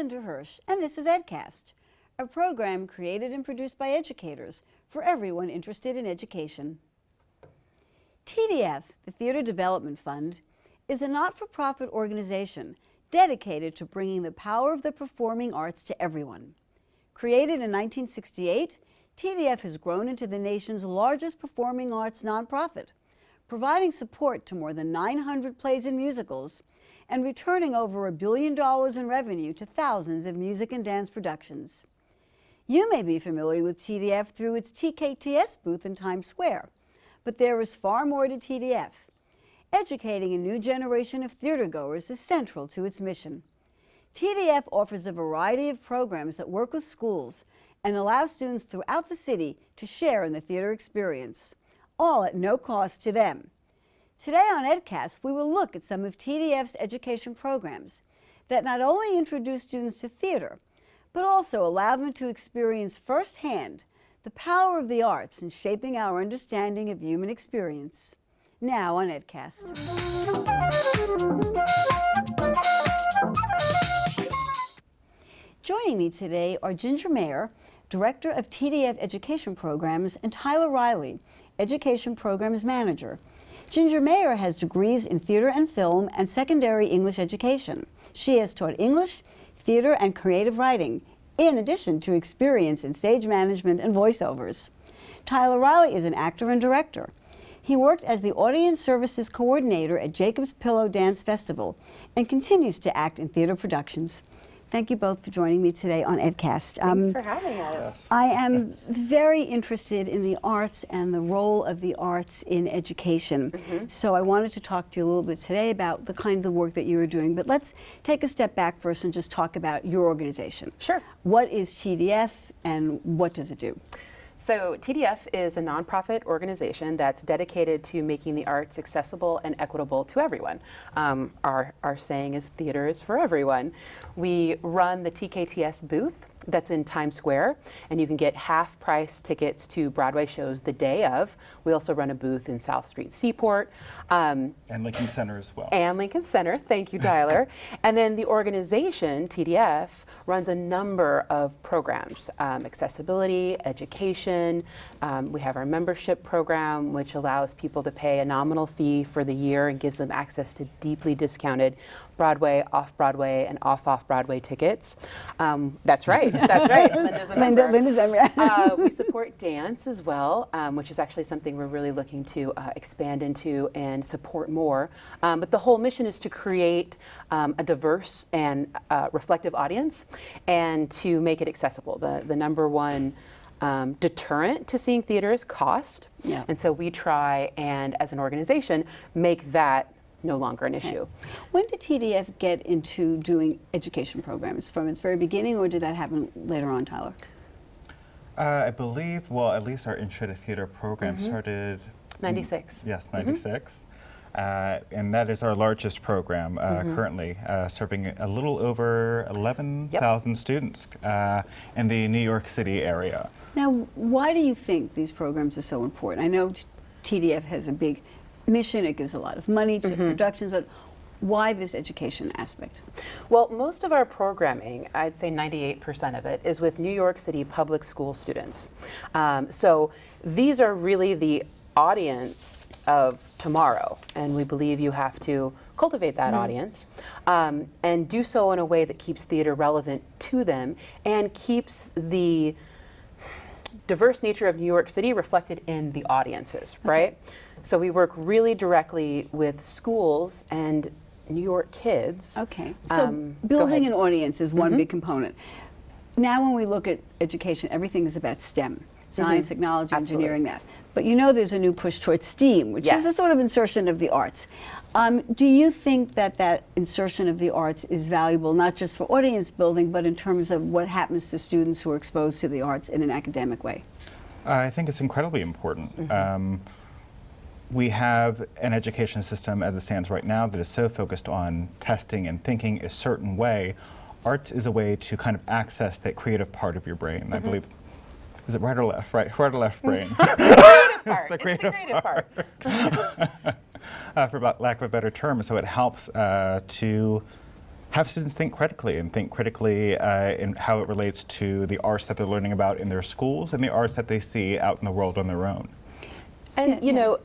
Linda Hirsch, and this is EdCast, a program created and produced by educators for everyone interested in education. TDF, the Theater Development Fund, is a not-for-profit organization dedicated to bringing the power of the performing arts to everyone. Created in 1968, TDF has grown into the nation's largest performing arts nonprofit, providing support to more than 900 plays and musicals, and returning over $1 billion in revenue to thousands of music and dance productions. You may be familiar with TDF through its TKTS booth in Times Square, but there is far more to TDF. Educating a new generation of theater goers is central to its mission. TDF offers a variety of programs that work with schools and allow students throughout the city to share in the theater experience, all at no cost to them. Today on EdCast, we will look at some of TDF's education programs that not only introduce students to theater, but also allow them to experience firsthand the power of the arts in shaping our understanding of human experience. Now on EdCast. Joining me today are Ginger Mayer, Director of TDF Education Programs, and Tyler Riley, Education Programs Manager. Ginger Mayer has degrees in theater and film and secondary English education. She has taught English, theater, and creative writing, in addition to experience in stage management and voiceovers. Tyler Riley is an actor and director. He worked as the Audience Services Coordinator at Jacob's Pillow Dance Festival and continues to act in theater productions. Thank you both for joining me today on EdCast. Thanks for having us. I am very interested in the arts and the role of the arts in education. So I wanted to talk to you a little bit today about the kind of work that you are doing. But let's take a step back first and just talk about your organization. Sure. What is TDF and what does it do? So TDF is a nonprofit organization that's dedicated to making the arts accessible and equitable to everyone. Our saying is theater is for everyone. We run the TKTS booth that's in Times Square, and you can get half-price tickets to Broadway shows the day of. We also run a booth in South Street Seaport. And Lincoln Center as well. And Lincoln Center, thank you, Tyler. And then the organization, TDF, runs a number of programs, accessibility, education. We have our membership program, which allows people to pay a nominal fee for the year and gives them access to deeply discounted Broadway, off-Broadway, and off-Broadway tickets. That's right. That's right. Linda's a member. Linda's a member. We support dance as well, which is actually something we're really looking to expand into and support more. But the whole mission is to create a diverse and reflective audience and to make it accessible. The number one deterrent to seeing theater is cost. Yeah. And so we try and, as an organization, make that no longer an issue. When did TDF get into doing education programs? From its very beginning, or did that happen later on, Tyler? I believe, well, at least our Intro to Theater program started... 96. Yes, 96. And that is our largest program currently, serving a little over 11,000 students in the New York City area. Now, why do you think these programs are so important? I know TDF has a big mission, it gives a lot of money to productions, but why this education aspect? Well, most of our programming, I'd say 98% of it, is with New York City public school students. So these are really the audience of tomorrow, and we believe you have to cultivate that audience and do so in a way that keeps theater relevant to them and keeps the diverse nature of New York City reflected in the audiences, right? So we work really directly with schools and New York kids. Okay, so building an audience is one big component. Now when we look at education, everything is about STEM, science, technology, engineering, math. But you know there's a new push towards STEAM, which is a sort of insertion of the arts. Do you think that that insertion of the arts is valuable, not just for audience building, but in terms of what happens to students who are exposed to the arts in an academic way? I think it's incredibly important. We have an education system as it stands right now that is so focused on testing and thinking a certain way. Art is a way to kind of access that creative part of your brain. I believe, is it right or left? Right or left brain? The creative part. For lack of a better term. So it helps to have students think critically and think critically in how it relates to the arts that they're learning about in their schools and the arts that they see out in the world on their own. And you know,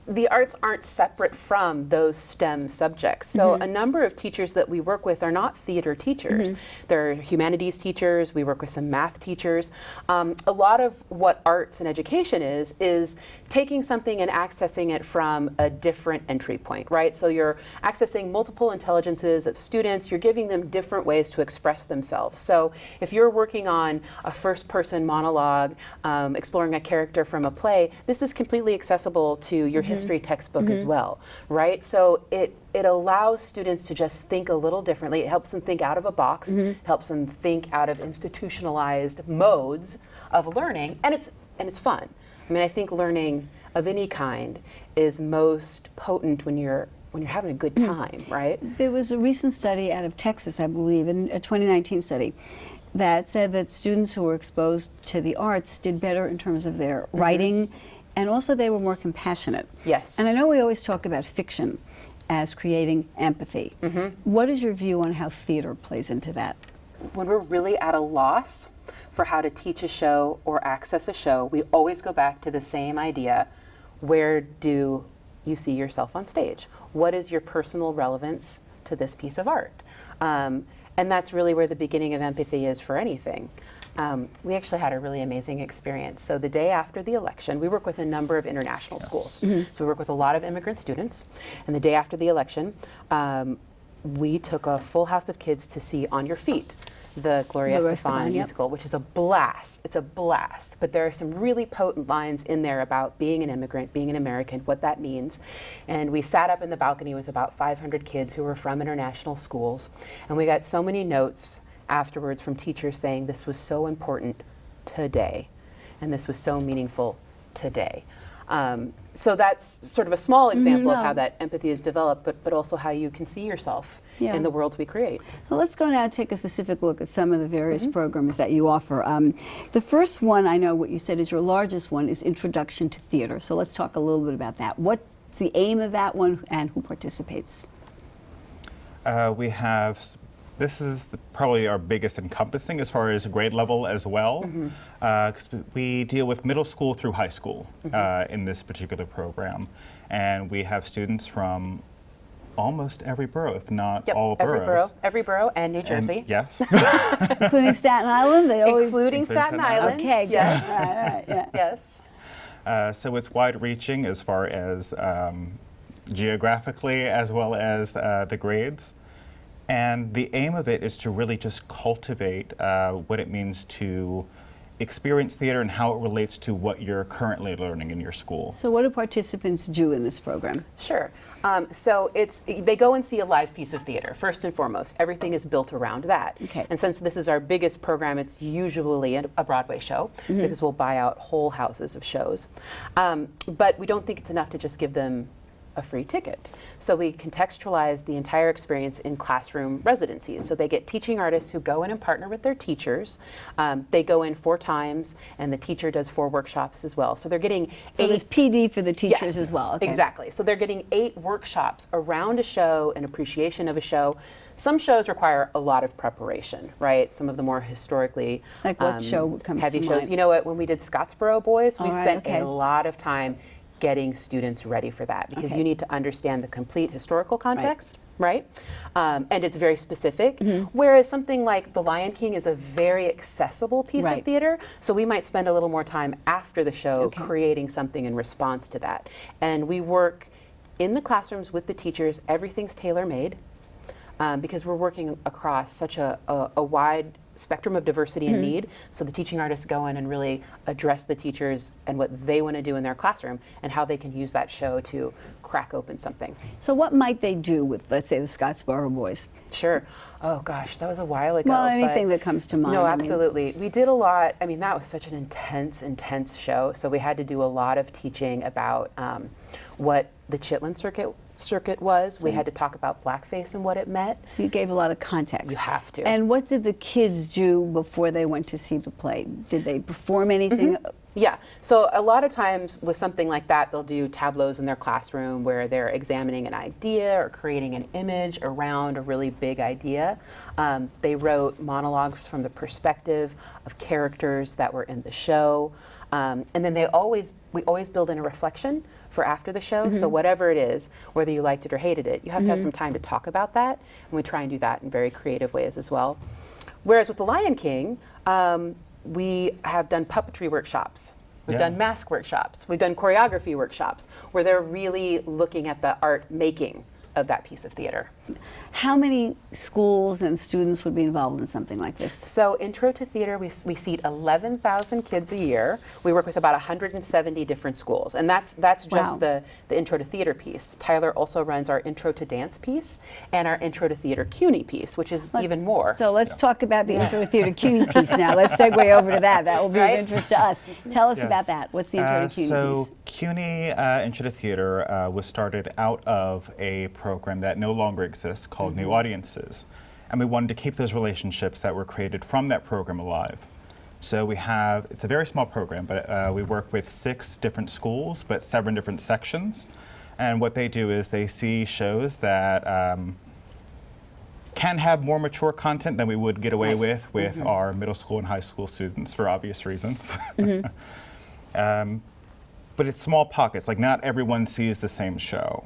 the arts aren't separate from those STEM subjects. So a number of teachers that we work with are not theater teachers. They're humanities teachers. We work with some math teachers. A lot of what arts and education is taking something and accessing it from a different entry point, right? So you're accessing multiple intelligences of students. You're giving them different ways to express themselves. So if you're working on a first-person monologue, exploring a character from a play, this is completely accessible to your history textbook as well, right? So it allows students to just think a little differently. It helps them think out of a box, helps them think out of institutionalized modes of learning, and it's fun. I mean, I think learning of any kind is most potent when you're having a good time, right? There was a recent study out of Texas, I believe, a 2019 study, that said that students who were exposed to the arts did better in terms of their writing, and also they were more compassionate. Yes. And I know we always talk about fiction as creating empathy. What is your view on how theater plays into that? When we're really at a loss for how to teach a show or access a show, we always go back to the same idea. Where do you see yourself on stage? What is your personal relevance to this piece of art? And that's really where the beginning of empathy is for anything. We actually had a really amazing experience. So the day after the election, we work with a number of international schools. So we work with a lot of immigrant students. And the day after the election, we took a full house of kids to see On Your Feet, the Gloria Estefan musical, which is a blast. It's a blast. But there are some really potent lines in there about being an immigrant, being an American, what that means. And we sat up in the balcony with about 500 kids who were from international schools. And we got so many notes afterwards from teachers saying this was so important today, and this was so meaningful today. So that's sort of a small example of how that empathy is developed, but also how you can see yourself in the worlds we create. So let's go now and take a specific look at some of the various programs that you offer. The first one, I know what you said is your largest one, is Introduction to Theater. So let's talk a little bit about that. What's the aim of that one and who participates? We have, this is probably our biggest encompassing as far as grade level as well, because we deal with middle school through high school in this particular program. And we have students from almost every borough, if not all boroughs. Every borough and New Jersey. And, yes. Including Staten Island? They always Including Staten Island. Okay, good. Yes. All right, yeah. Yes. So it's wide-reaching as far as geographically as well as the grades. And the aim of it is to really just cultivate what it means to experience theater and how it relates to what you're currently learning in your school. So what do participants do in this program? Sure. So they go and see a live piece of theater, first and foremost. Everything is built around that. Okay. And since this is our biggest program, it's usually a Broadway show, because we'll buy out whole houses of shows. But we don't think it's enough to just give them a free ticket. So we contextualize the entire experience in classroom residencies. So they get teaching artists who go in and partner with their teachers. They go in 4 times, and the teacher does 4 workshops as well. So they're getting 8. So there's PD for the teachers as well. Okay. Exactly. So they're getting 8 workshops around a show, an appreciation of a show. Some shows require a lot of preparation, right? Some of the more historically like what show comes heavy to shows. mind? You know what? When we did Scottsboro Boys, we spent okay. a lot of time getting students ready for that, because you need to understand the complete historical context, right? And it's very specific. Whereas something like The Lion King is a very accessible piece of theater, so we might spend a little more time after the show creating something in response to that. And we work in the classrooms with the teachers. Everything's tailor-made, because we're working across such a wide spectrum of diversity and need. So the teaching artists go in and really address the teachers and what they want to do in their classroom and how they can use that show to crack open something. So what might they do with, let's say, the Scottsboro Boys? Sure. Oh gosh, that was a while ago. Well, anything that comes to mind. No, absolutely. We did a lot. I mean, that was such an intense show. So we had to do a lot of teaching about what the Chitlin circuit was. We had to talk about blackface and what it meant. So you gave a lot of context. You have to. And what did the kids do before they went to see the play? Did they perform anything Yeah, so a lot of times with something like that, they'll do tableaus in their classroom where they're examining an idea or creating an image around a really big idea. They wrote monologues from the perspective of characters that were in the show. And then we always build in a reflection for after the show. So whatever it is, whether you liked it or hated it, you have to have some time to talk about that. And we try and do that in very creative ways as well. Whereas with The Lion King, we have done puppetry workshops. We've done mask workshops. We've done choreography workshops where they're really looking at the art making of that piece of theater. How many schools and students would be involved in something like this? So Intro to Theater, we seat 11,000 kids a year. We work with about 170 different schools, and that's just the Intro to Theater piece. Tyler also runs our Intro to Dance piece and our Intro to Theater CUNY piece, which is even more. So let's talk about the Intro to Theater CUNY piece now. Let's segue over to that. That will be of interest to us. Tell us about that. What's the Intro to CUNY so piece? CUNY Intro to Theater was started out of a program that no longer exists called New Audiences. And we wanted to keep those relationships that were created from that program alive. So it's a very small program, but we work with 6 different schools, but 7 different sections. And what they do is they see shows that can have more mature content than we would get away with our middle school and high school students for obvious reasons. But it's small pockets, like not everyone sees the same show.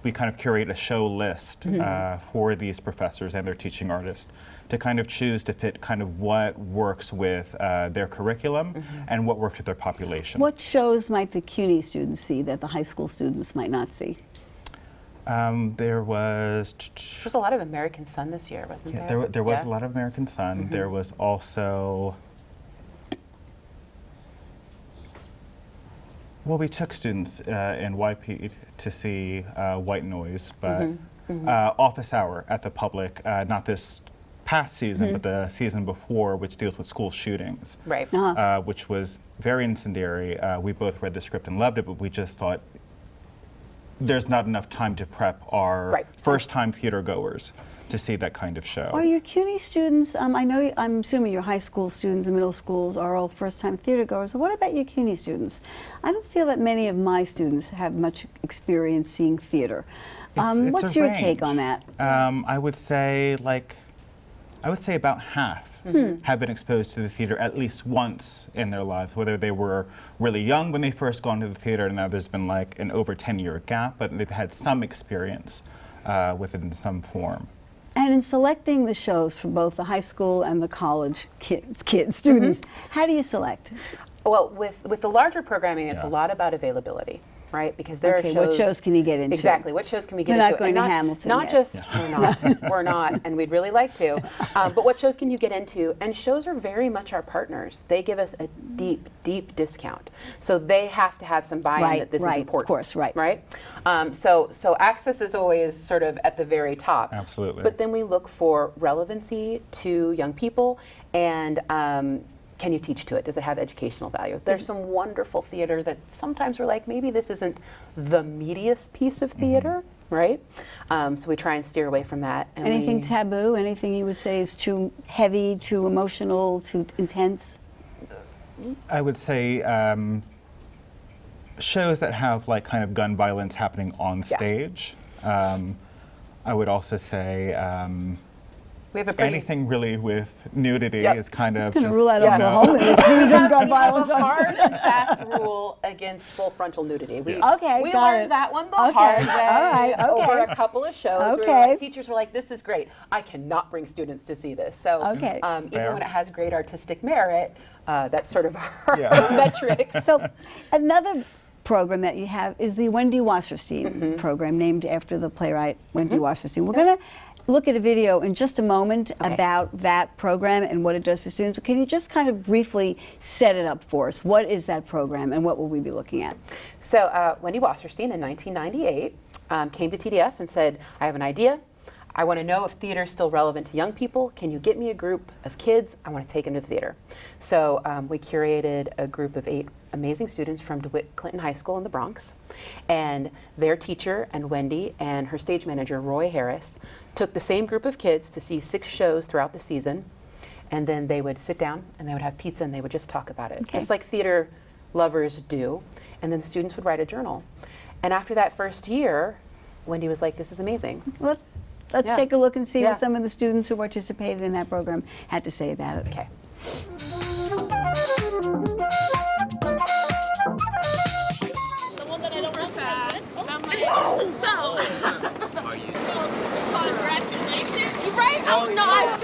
We kind of curate a show list for these professors and their teaching artists to kind of choose to fit kind of what works with their curriculum and what works with their population. What shows might the CUNY students see that the high school students might not see? There was a lot of American Sun this year, wasn't there? There was a lot of American Sun. There was also, well, we took students in YP to see White Noise, but Office Hour at the Public, not this past season, but the season before, which deals with school shootings, Right. which was very incendiary. We both read the script and loved it, but we just thought there's not enough time to prep our first-time theater goers to see that kind of show. Are your CUNY students, I'm assuming your high school students and middle schools are all first-time theater goers. What about your CUNY students? I don't feel that many of my students have much experience seeing theater. It's What's a your range. take on that? I would say about half have been exposed to the theater at least once in their lives, whether they were really young when they first gone to the theater, and now there's been like an over 10-year gap, but they've had some experience with it in some form. And in selecting the shows for both the high school and the college students, how do you select? Well, with the larger programming, it's a lot about availability, right? Because there are shows. What shows can you get into? Exactly. What shows can we get You're into? not going to Hamilton Not yet. just we're not, and we'd really like to. But what shows can you get into? And shows are very much our partners. They give us a deep, deep discount, so they have to have some buy-in that this is important. Of course, right. Right. So access is always sort of at the very top. Absolutely. But then we look for relevancy to young people and. Can you teach to it? Does it have educational value? There's some wonderful theater that sometimes we're like, maybe this isn't the meatiest piece of theater, right? So we try and steer away from that. And Anything taboo? Anything you would say is too heavy, too emotional, too intense? I would say shows that have like kind of gun violence happening on stage. I would also say we have anything really with nudity is kind of going to just, rule out Oklahoma this season. Gun violence. We have a hard and fast rule against full frontal nudity. We got learned it. that one the hard way All right, over a couple of shows. Where teachers were like, this is great. I cannot bring students to see this. So even when it has great artistic merit, that's sort of our metrics. So another program that you have is the Wendy Wasserstein program, named after the playwright Wendy Wasserstein. We're going to look at a video in just a moment about that program and what it does for students. But can you just kind of briefly set it up for us? What is that program and what will we be looking at? So Wendy Wasserstein in 1998 came to TDF and said, I have an idea. I want to know if theater is still relevant to young people. Can you get me a group of kids? I want to take them to the theater. So we curated a group of 8 amazing students from DeWitt Clinton High School in the Bronx. And their teacher and Wendy and her stage manager, Roy Harris, took the same group of kids to see 6 shows throughout the season. and then they would sit down and they would have pizza and they would just talk about it, Okay. just like theater lovers do. And then students would write a journal. And after that first year, Wendy was like, this is amazing. Well, let's Yeah. take a look and see Yeah. what some of the students who participated in that program had to say about it. Okay. The one that I don't know fast. Congratulations. You right? I'm not.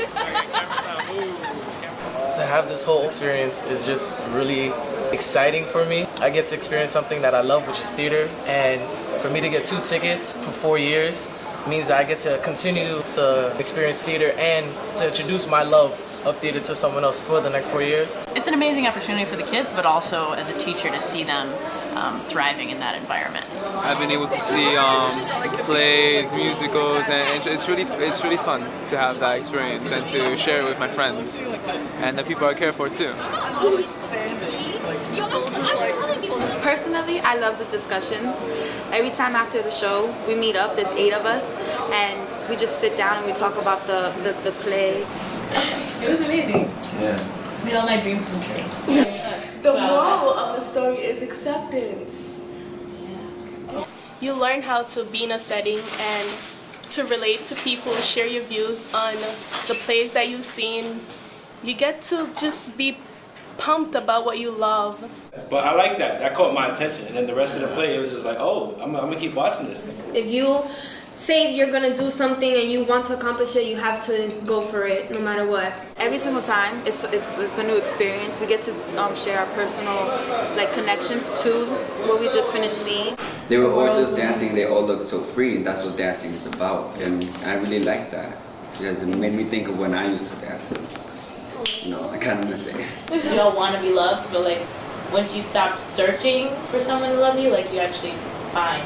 To have this whole experience is just really exciting for me. I get to experience something that I love, which is theater, and for me to get 2 tickets for 4 years means that I get to continue to experience theater and to introduce my love of theater to someone else for the next 4 years. It's an amazing opportunity for the kids, but also as a teacher to see them thriving in that environment. I've been able to see plays, musicals, and it's really fun to have that experience and to share it with my friends and the people I care for too. Personally, I love the discussions. Every time after the show, we meet up, there's 8 of us, and we just sit down and we talk about the play. It was amazing. Yeah. Made all my dreams come true. The moral of the story is acceptance. You learn how to be in a setting and to relate to people, share your views on the plays that you've seen. You get to just be pumped about what you love. But I like that. That caught my attention. And then the rest of the play, it was just like, oh, I'm gonna keep watching this. If you say you're gonna do something and you want to accomplish it, you have to go for it, no matter what. Every single time, it's a new experience. We get to share our personal connections to what we just finished seeing. They were all just dancing. They all looked so free, and that's what dancing is about. And I really like that because it made me think of when I used to dance. You know, I kind of miss it. You all want to be loved, but like once you stop searching for someone to love you, like you actually find.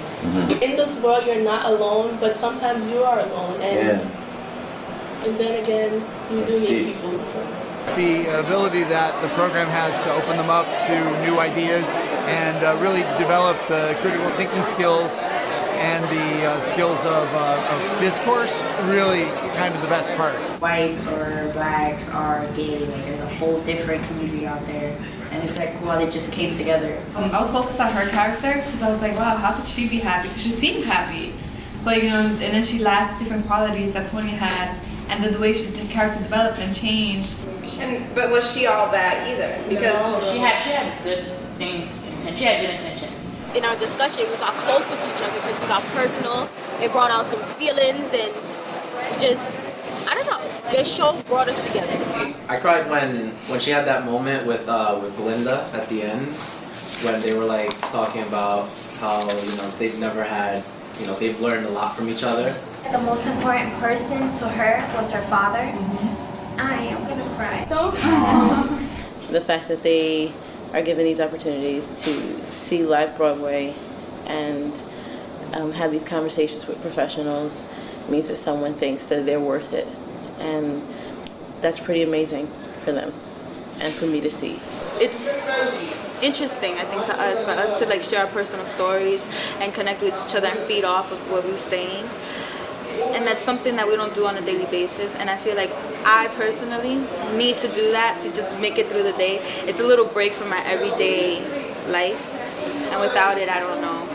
In this world, you're not alone, but sometimes you are alone. And then again, you do need people. So. The ability that the program has to open them up to new ideas and really develop the critical thinking skills and the skills of discourse, really kind of the best part. Whites or blacks or gay, like there's a whole different community out there. And it's like, wow, they just came together. I was focused on her character because I was like, wow, how could she be happy? Because she seemed happy. But, and then she lacked different qualities that Tony had. And the way the character developed and changed. But was she all bad either? Because she had good things, she had good intentions. In our discussion, we got closer to each other because we got personal. It brought out some feelings and just, I don't know, this show brought us together. I cried when she had that moment with Glinda at the end, when they were like talking about how they've never had, they've learned a lot from each other. The most important person to her was her father. I am gonna cry. Don't cry. The fact that they are given these opportunities to see live Broadway and have these conversations with professionals means that someone thinks that they're worth it. And that's pretty amazing for them and for me to see. It's interesting, I think, for us to share our personal stories and connect with each other and feed off of what we're saying. And that's something that we don't do on a daily basis. And I feel like I personally need to do that to just make it through the day. It's a little break from my everyday life. And without it, I don't know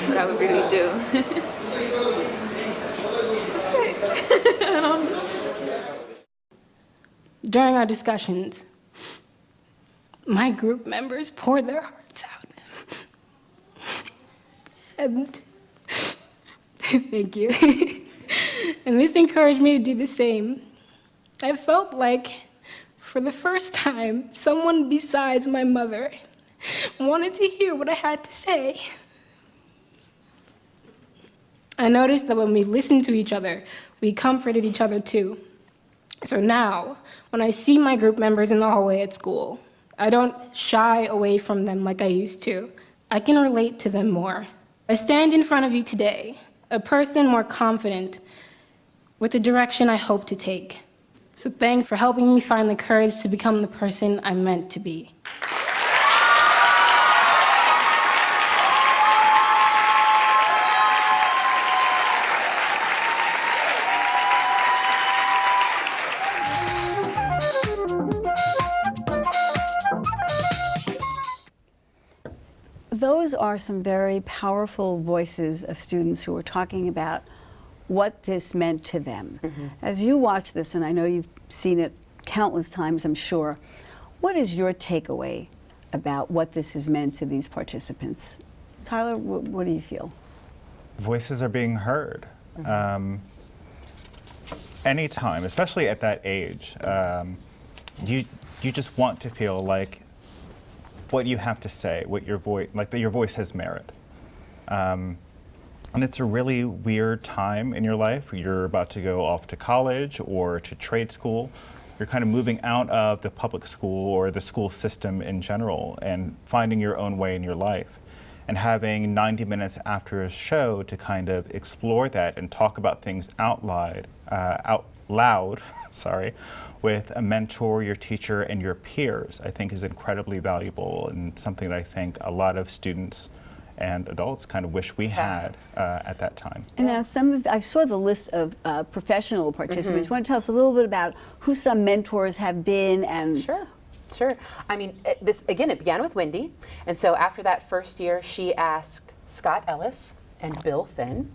what I would really do. That's it. I don't know. During our discussions, my group members poured their hearts out. And thank you. And this encouraged me to do the same. I felt like, for the first time, someone besides my mother wanted to hear what I had to say. I noticed that when we listened to each other, we comforted each other too. So now, when I see my group members in the hallway at school, I don't shy away from them like I used to. I can relate to them more. I stand in front of you today, a person more confident with the direction I hope to take. So thanks for helping me find the courage to become the person I'm meant to be. those are some very powerful voices of students who are talking about what this meant to them. As you watch this, and I know you've seen it countless times, I'm sure, what is your takeaway about what this has meant to these participants? Tyler, what do you feel? Voices are being heard. Anytime, especially at that age, you just want to feel like what you have to say, what your voice, like that your voice has merit. And it's a really weird time in your life. You're about to go off to college or to trade school. You're kind of moving out of the public school or the school system in general and finding your own way in your life. And having 90 minutes after a show to kind of explore that and talk about things out loud, sorry, with a mentor, your teacher, and your peers, I think is incredibly valuable and something that I think a lot of students and adults kind of wish we had at that time. And now I saw the list of professional participants. You want to tell us a little bit about who some mentors have been and... Sure. I mean, this again, it began with Wendy. And so after that first year, she asked Scott Ellis and Bill Finn.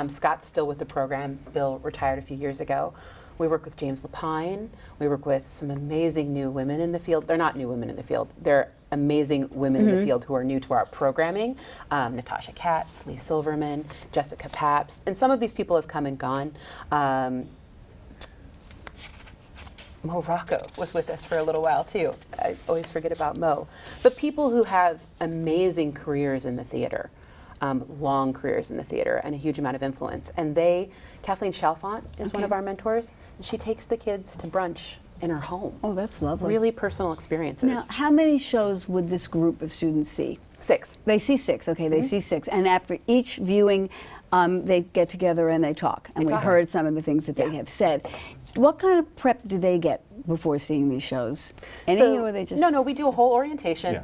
Scott's still with the program. Bill retired a few years ago. We work with James Lapine. We work with some amazing new women in the field. They're not new women in the field. They're amazing women in the field who are new to our programming. Natasha Katz, Lee Silverman, Jessica Pabst. And some of these people have come and gone. Mo Rocco was with us for a little while too. I always forget about Mo. But people who have amazing careers in the theater, long careers in the theater, and a huge amount of influence. And Kathleen Chalfant is one of our mentors, and she takes the kids to brunch in her home. Oh, that's lovely. Really personal experiences. Now, how many shows would this group of students see? 6. They see 6, okay, they see 6. And after each viewing, they get together and they talk. And we heard some of the things that they have said. What kind of prep do they get before seeing these shows? Or are they just... No, we do a whole orientation.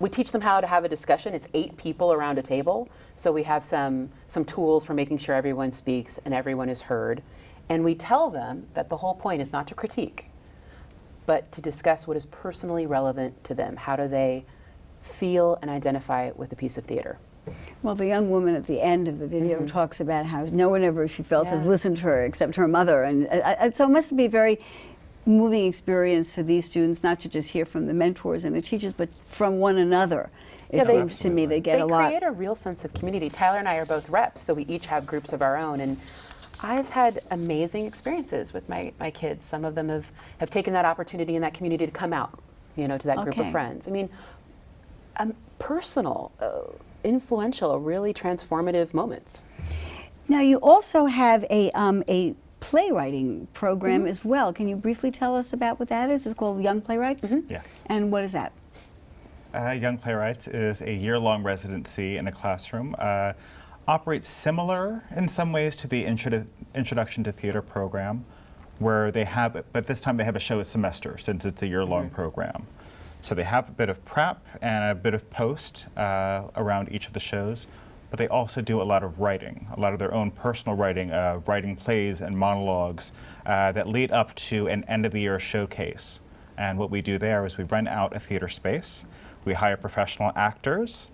We teach them how to have a discussion. It's 8 people around a table. So we have some tools for making sure everyone speaks and everyone is heard. And we tell them that the whole point is not to critique, but to discuss what is personally relevant to them. How do they feel and identify with a piece of theater? Well, the young woman at the end of the video talks about how no one ever, she felt, has listened to her except her mother. And so it must be a very moving experience for these students, not to just hear from the mentors and the teachers, but from one another. It seems to me they get a lot. They create a real sense of community. Tyler and I are both reps, so we each have groups of our own. And I've had amazing experiences with my kids. Some of them have taken that opportunity in that community to come out, to that group of friends. I mean, personal, influential, really transformative moments. Now, you also have a playwriting program as well. Can you briefly tell us about what that is? It's called Young Playwrights? Yes. And what is that? Young Playwrights is a year-long residency in a classroom. Operates similar in some ways to the Introduction to Theater program, where they have, but this time they have a show a semester since it's a year-long program. So they have a bit of prep and a bit of post around each of the shows, but they also do a lot of writing, a lot of their own personal writing, writing plays and monologues that lead up to an end-of-the-year showcase. And what we do there is we rent out a theater space, we hire professional actors.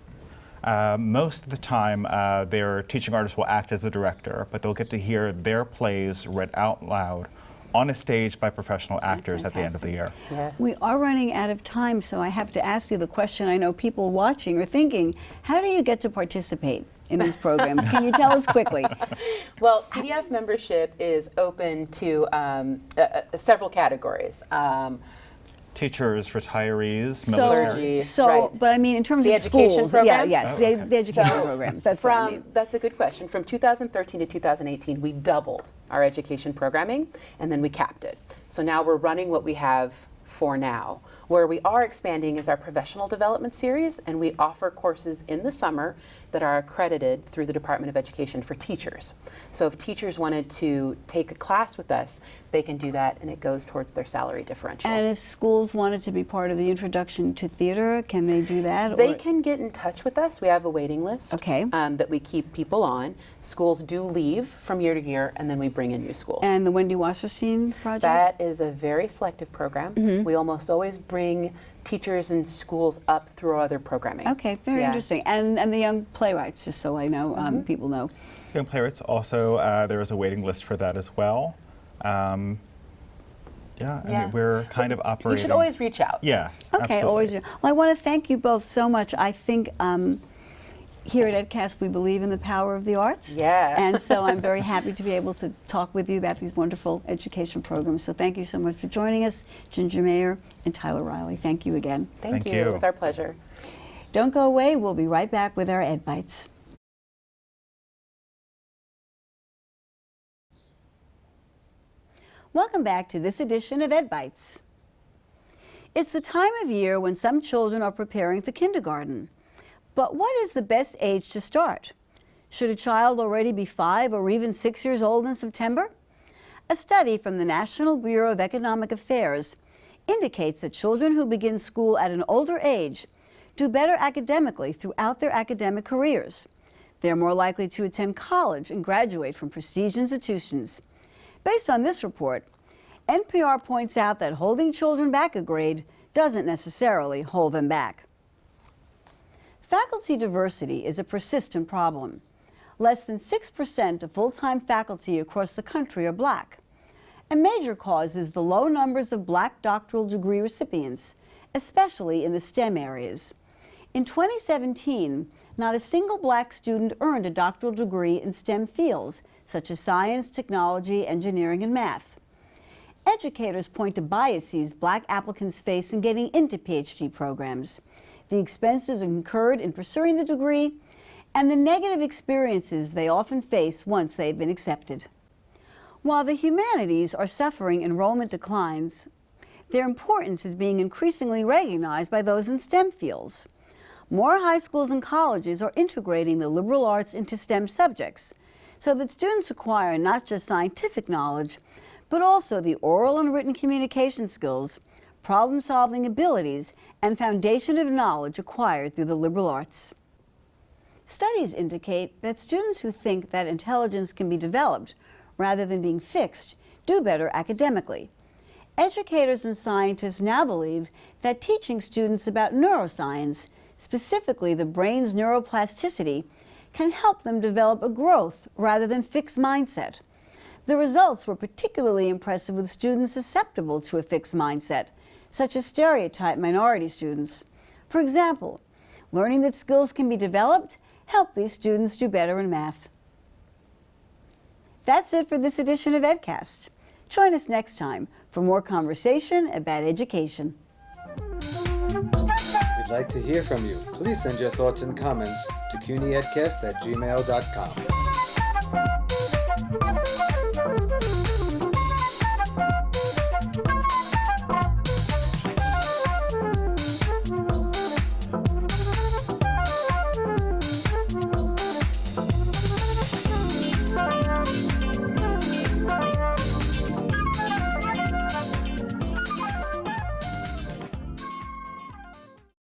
Most of the time, their teaching artists will act as a director, but they'll get to hear their plays read out loud on a stage by professional actors at the end of the year. We are running out of time, so I have to ask you the question I know people watching are thinking, how do you get to participate in these programs? Can you tell us quickly? Well, TDF membership is open to several categories. Teachers, retirees, military. But I mean, in terms the of education schools, programs? the education programs. That's what I mean. That's a good question. From 2013 to 2018, we doubled our education programming, and then we capped it. So now we're running what we have for now. Where we are expanding is our professional development series, and we offer courses in the summer that are accredited through the Department of Education for teachers. So if teachers wanted to take a class with us, they can do that, and it goes towards their salary differential. And if schools wanted to be part of the Introduction to Theater, can they do that? They can get in touch with us. We have a waiting list that we keep people on. Schools do leave from year to year, and then we bring in new schools. And the Wendy Wasserstein project? That is a very selective program. We almost always bring teachers and schools up through other programming. Okay, very interesting. And the young playwrights, just so I know, people know. Young playwrights also, there is a waiting list for that as well. I mean, we're kind of operating. You should always reach out. Yes, Okay, absolutely. always. Well, I want to thank you both so much. I think here at EdCast we believe in the power of the arts. Yeah. And so I'm very happy to be able to talk with you about these wonderful education programs. So thank you so much for joining us, Ginger Mayer and Tyler Riley. Thank you again. Thank you. It was our pleasure. Don't go away. We'll be right back with our EdBytes. Welcome back to this edition of EdBytes. It's the time of year when some children are preparing for kindergarten. But what is the best age to start? Should a child already be 5 or even 6 years old in September? A study from the National Bureau of Economic Affairs indicates that children who begin school at an older age do better academically throughout their academic careers. They're more likely to attend college and graduate from prestigious institutions. Based on this report, NPR points out that holding children back a grade doesn't necessarily hold them back. Faculty diversity is a persistent problem. Less than 6% of full-time faculty across the country are black. A major cause is the low numbers of black doctoral degree recipients, especially in the STEM areas. In 2017, not a single black student earned a doctoral degree in STEM fields, such as science, technology, engineering, and math. Educators point to biases black applicants face in getting into PhD programs, the expenses incurred in pursuing the degree, and the negative experiences they often face once they've been accepted. While the humanities are suffering enrollment declines, their importance is being increasingly recognized by those in STEM fields. More high schools and colleges are integrating the liberal arts into STEM subjects, so that students acquire not just scientific knowledge, but also the oral and written communication skills, problem-solving abilities, and foundation of knowledge acquired through the liberal arts. Studies indicate that students who think that intelligence can be developed rather than being fixed do better academically. Educators and scientists now believe that teaching students about neuroscience, specifically the brain's neuroplasticity, can help them develop a growth rather than fixed mindset. The results were particularly impressive with students susceptible to a fixed mindset, such as stereotype minority students. For example, learning that skills can be developed helped these students do better in math. That's it for this edition of EdCast. Join us next time for more conversation about education. We'd like to hear from you. Please send your thoughts and comments to CUNYEdcast@gmail.com.